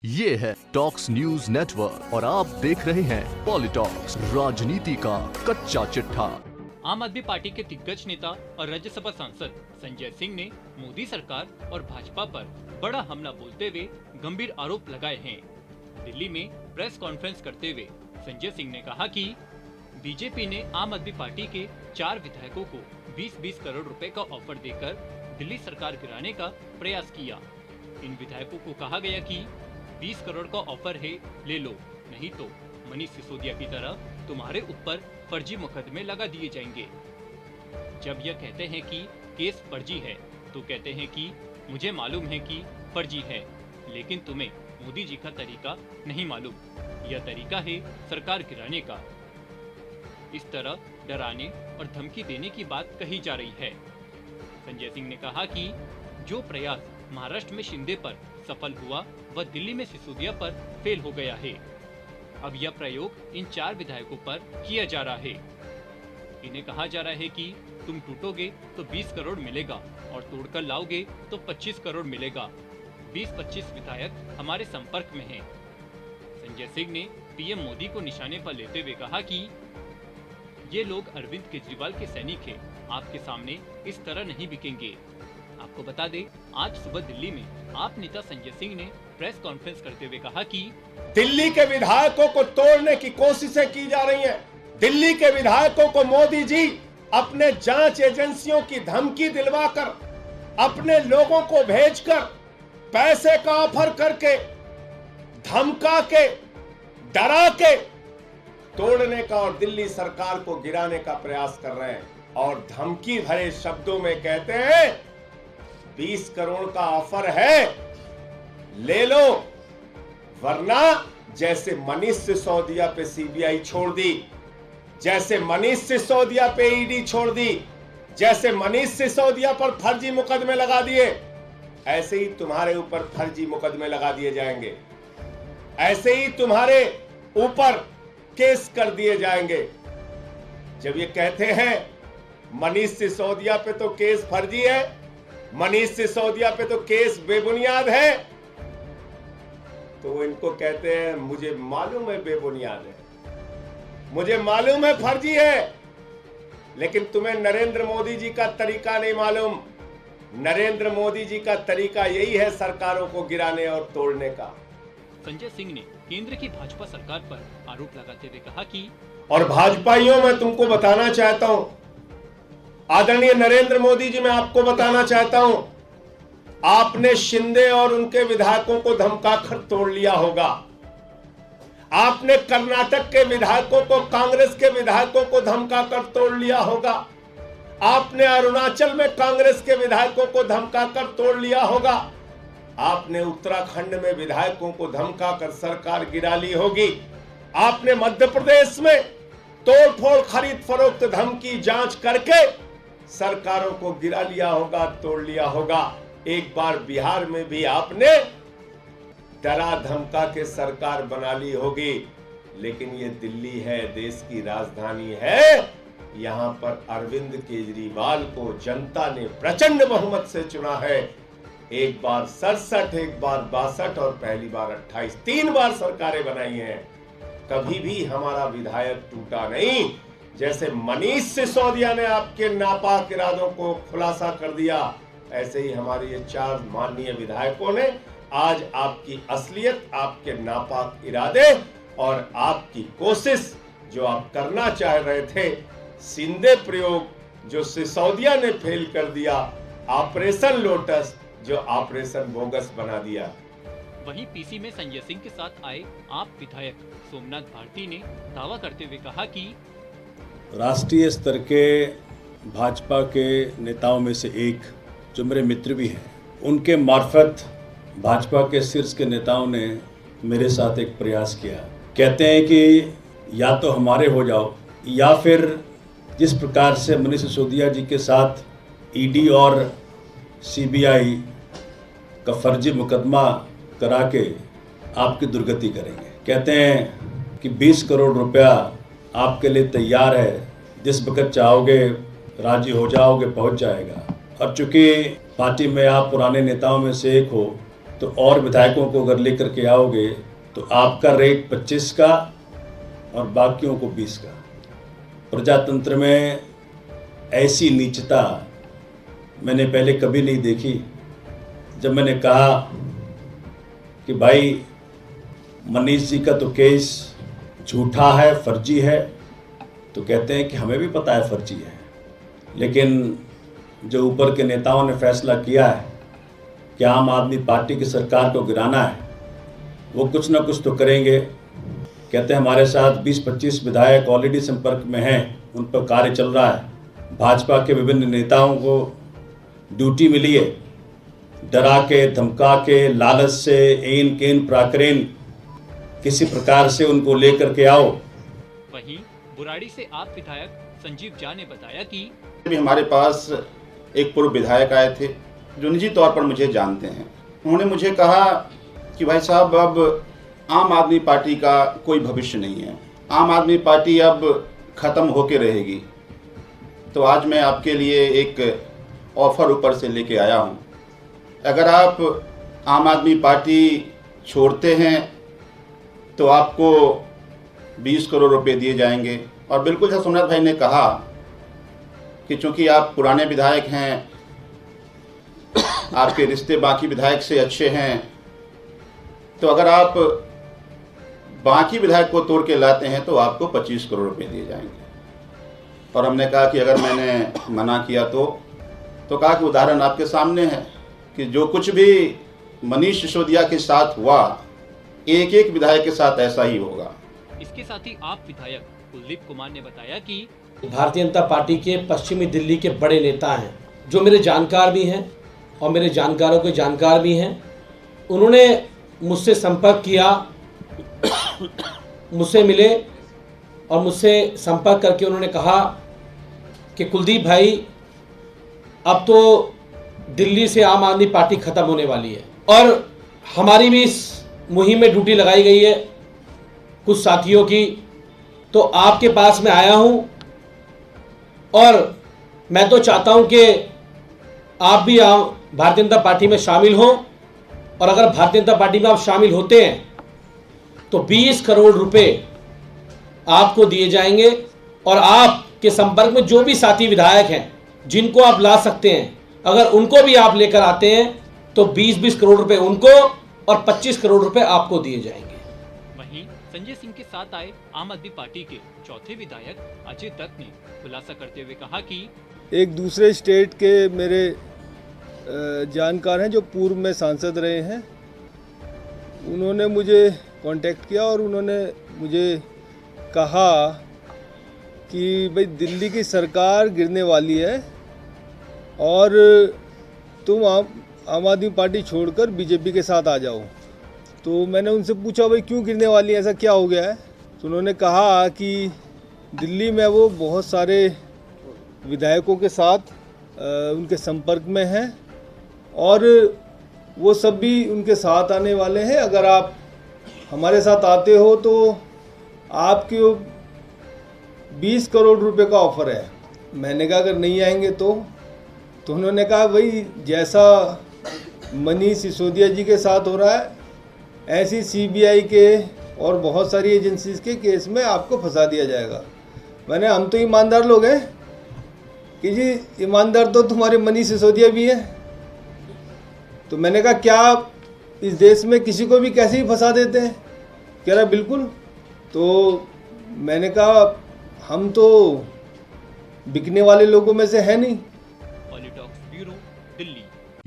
ये है talks news network और आप देख रहे हैं पॉलिटॉक्स, राजनीति का कच्चा चिट्ठा। आम आदमी पार्टी के दिग्गज नेता और राज्यसभा सांसद संजय सिंह ने मोदी सरकार और भाजपा पर बड़ा हमला बोलते हुए गंभीर आरोप लगाए हैं। दिल्ली में प्रेस कॉन्फ्रेंस करते हुए संजय सिंह ने कहा कि बीजेपी ने आम आदमी पार्टी के 4 विधायकों को 20-20 करोड़ रुपए का ऑफर देकर दिल्ली सरकार गिराने का प्रयास किया। इन विधायकों को कहा गया कि 20 करोड़ का ऑफर है, ले लो, नहीं तो मनीष सिसोदिया की तरह तुम्हारे ऊपर फर्जी मुकदमे लगा दिए जाएंगे। जब यह कहते हैं कि केस फर्जी है तो कहते हैं कि मुझे मालूम है कि फर्जी है, लेकिन तुम्हें मोदी जी का तरीका नहीं मालूम। यह तरीका है सरकार गिराने का। इस तरह डराने और धमकी देने की बात कही जा रही है। संजय सिंह ने कहा कि जो प्रयास महाराष्ट्र में शिंदे पर सफल हुआ वह दिल्ली में सिसोदिया पर फेल हो गया है। अब यह प्रयोग इन 4 विधायकों पर किया जा रहा है। इन्हें कहा जा रहा है कि तुम टूटोगे तो 20 करोड़ मिलेगा और तोड़कर लाओगे तो 25 करोड़ मिलेगा। 20-25 विधायक हमारे संपर्क में हैं। संजय सिंह ने पीएम मोदी को निशाने पर लेते हुए कहा कि ये लोग अरविंद केजरीवाल के सैनिक हैं, आपके सामने इस तरह नहीं बिकेंगे। आपको बता दें, आज सुबह दिल्ली में आप नेता संजय सिंह ने प्रेस कॉन्फ्रेंस करते हुए कहा कि दिल्ली के विधायकों को तोड़ने की कोशिशें की जा रही हैं। दिल्ली के विधायकों को मोदी जी अपने जांच एजेंसियों की धमकी दिलवाकर, अपने लोगों को भेजकर, पैसे का ऑफर करके, धमका के, डरा के तोड़ने का और दिल्ली सरकार को गिराने का प्रयास कर रहे हैं। और धमकी भरे शब्दों में कहते हैं 20 करोड़ का ऑफर है, ले लो, वरना जैसे मनीष सिसोदिया पे सीबीआई छोड़ दी, जैसे मनीष सिसोदिया पे ईडी छोड़ दी, जैसे मनीष सिसोदिया पर फर्जी मुकदमे लगा दिए, ऐसे ही तुम्हारे ऊपर फर्जी मुकदमे लगा दिए जाएंगे, ऐसे ही तुम्हारे ऊपर केस कर दिए जाएंगे। जब ये कहते हैं मनीष सिसोदिया पे तो केस फर्जी है, मनीष सिसोदिया पे तो केस बेबुनियाद है, तो वो इनको कहते हैं मुझे मालूम है बेबुनियाद है, मुझे मालूम है फर्जी है, लेकिन तुम्हें नरेंद्र मोदी जी का तरीका नहीं मालूम। नरेंद्र मोदी जी का तरीका यही है सरकारों को गिराने और तोड़ने का। संजय सिंह ने केंद्र की भाजपा सरकार पर आरोप लगाते हुए कहा कि और भाजपाइयों मैं तुमको बताना चाहता हूं, आदरणीय नरेंद्र मोदी जी, मैं आपको बताना चाहता हूं, आपने शिंदे और उनके विधायकों को धमकाकर तोड़ लिया होगा। आपने कर्नाटक के विधायकों को, कांग्रेस के विधायकों को धमकाकर तोड़ लिया होगा। आपने अरुणाचल में कांग्रेस के विधायकों को धमकाकर तोड़ लिया होगा। आपने उत्तराखंड में विधायकों को धमकाकर सरकार गिरा ली होगी। आपने मध्य प्रदेश में तोड़फोड़, खरीद फरोख्त, धमकी, जांच करके सरकारों को गिरा लिया होगा, तोड़ लिया होगा। एक बार बिहार में भी आपने डरा धमका के सरकार बना ली होगी। लेकिन ये दिल्ली है, देश की राजधानी है, यहां पर अरविंद केजरीवाल को जनता ने प्रचंड बहुमत से चुना है। एक बार 67, एक बार 62 और पहली बार 28, 3 बार सरकारें बनाई हैं। कभी भी हमारा विधायक टूटा नहीं। जैसे मनीष सिसोदिया ने आपके नापाक इरादों को खुलासा कर दिया, ऐसे ही हमारे ये 4 माननीय विधायकों ने आज आपकी असलियत, आपके नापाक इरादे और आपकी कोशिश जो आप करना चाह रहे थे, शिंदे प्रयोग जो सिसोदिया ने फेल कर दिया, ऑपरेशन लोटस जो ऑपरेशन बोगस बना दिया। वहीं पीसी में संजय सिंह के साथ आए आप विधायक सोमनाथ भारती ने दावा करते हुए कहा कि राष्ट्रीय स्तर के भाजपा के नेताओं में से एक जो मेरे मित्र भी हैं, उनके मार्फत भाजपा के शीर्ष के नेताओं ने मेरे साथ एक प्रयास किया। कहते हैं कि या तो हमारे हो जाओ, या फिर जिस प्रकार से मनीष सिसोदिया जी के साथ ईडी और सीबीआई का फर्जी मुकदमा करा के आपकी दुर्गति करेंगे। कहते हैं कि 20 करोड़ रुपया आपके लिए तैयार है, जिस वक्त चाहोगे राजी हो जाओगे, पहुंच जाएगा। और चूंकि पार्टी में आप पुराने नेताओं में से एक हो, तो और विधायकों को अगर लेकर के आओगे तो आपका रेट 25 का और बाकियों को 20 का। प्रजातंत्र में ऐसी नीचता मैंने पहले कभी नहीं देखी। जब मैंने कहा कि भाई मनीष जी का तो केस झूठा है, फर्जी है, तो कहते हैं कि हमें भी पता है फर्जी है, लेकिन जो ऊपर के नेताओं ने फैसला किया है कि आम आदमी पार्टी की सरकार को गिराना है, वो कुछ ना कुछ तो करेंगे। कहते हैं हमारे साथ 20-25 विधायक ऑलरेडी संपर्क में हैं, उन पर कार्य चल रहा है। भाजपा के विभिन्न नेताओं को ड्यूटी मिली है, डरा के, धमका के, लालच से, एन केन प्राकरेन किसी प्रकार से उनको लेकर के आओ। वहीं बुराड़ी से आप विधायक संजीव झा ने बताया कि भी हमारे पास एक पूर्व विधायक आए थे जो निजी तौर पर मुझे जानते हैं। उन्होंने मुझे कहा कि भाई साहब, अब आम आदमी पार्टी का कोई भविष्य नहीं है, आम आदमी पार्टी अब ख़त्म होके रहेगी। तो आज मैं आपके लिए एक ऑफ़र ऊपर से लेके आया हूँ। अगर आप आम आदमी पार्टी छोड़ते हैं तो आपको 20 करोड़ रुपए दिए जाएंगे। और बिल्कुल जैसा सोमनाथ भाई ने कहा कि चूँकि आप पुराने विधायक हैं, आपके रिश्ते बाकी विधायक से अच्छे हैं, तो अगर आप बाकी विधायक को तोड़ के लाते हैं तो आपको 25 करोड़ रुपए दिए जाएंगे। और हमने कहा कि अगर मैंने मना किया तो कहा कि उदाहरण आपके सामने है कि जो कुछ भी मनीष सिसोदिया के साथ हुआ, एक एक विधायक के साथ ऐसा ही होगा। इसके साथ ही आप विधायक कुलदीप कुमार ने बताया कि भारतीय जनता पार्टी के पश्चिमी दिल्ली के बड़े नेता हैं, जो मेरे जानकार भी हैं और मेरे जानकारों के जानकार भी हैं। उन्होंने मुझसे संपर्क किया, मुझसे मिले और मुझसे संपर्क करके उन्होंने कहा कि कुलदीप भाई, अब तो दिल्ली से आम आदमी पार्टी खत्म होने वाली है और हमारी भी इस मुहिम में ड्यूटी लगाई गई है कुछ साथियों की। तो आपके पास मैं आया हूं और मैं तो चाहता हूं कि आप भी भारतीय जनता पार्टी में शामिल हों, और अगर भारतीय जनता पार्टी में आप शामिल होते हैं तो 20 करोड़ रुपए आपको दिए जाएंगे। और आपके संपर्क में जो भी साथी विधायक हैं जिनको आप ला सकते हैं, अगर उनको भी आप लेकर आते हैं तो 20-20 करोड़ रुपए उनको और 25 करोड़ रुपए आपको दिए जाएंगे। वहीं संजय सिंह के साथ आए आम आदमी पार्टी के चौथे विधायक अजय दत्त ने खुलासा करते हुए कहा कि एक दूसरे स्टेट के मेरे जानकार हैं जो पूर्व में सांसद रहे हैं, उन्होंने मुझे कांटेक्ट किया और उन्होंने मुझे कहा कि भाई दिल्ली की सरकार गिरने वाली है और तुम आम आदमी पार्टी छोड़कर बीजेपी के साथ आ जाओ। तो मैंने उनसे पूछा भाई क्यों गिरने वाली है, ऐसा क्या हो गया है? तो उन्होंने कहा कि दिल्ली में वो बहुत सारे विधायकों के साथ उनके संपर्क में हैं और वो सब भी उनके साथ आने वाले हैं। अगर आप हमारे साथ आते हो तो आपके 20 करोड़ रुपए का ऑफ़र है। मैंने कहा अगर नहीं आएंगे तो उन्होंने कहा भाई जैसा मनीष सिसोदिया जी के साथ हो रहा है, ऐसी सीबीआई के और बहुत सारी एजेंसीज के केस में आपको फंसा दिया जाएगा। हम तो ईमानदार लोग हैं कि जी, ईमानदार तो तुम्हारे मनीष सिसोदिया भी हैं। तो मैंने कहा क्या आप इस देश में किसी को भी कैसे ही फंसा देते हैं? कह रहा बिल्कुल। तो मैंने कहा हम तो बिकने वाले लोगों में से है नहीं। पॉलिटॉक्स ब्यूरो, दिल्ली।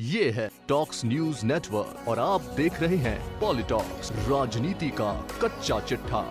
ये है टॉक्स न्यूज नेटवर्क और आप देख रहे हैं पॉलिटॉक्स, राजनीति का कच्चा चिट्ठा।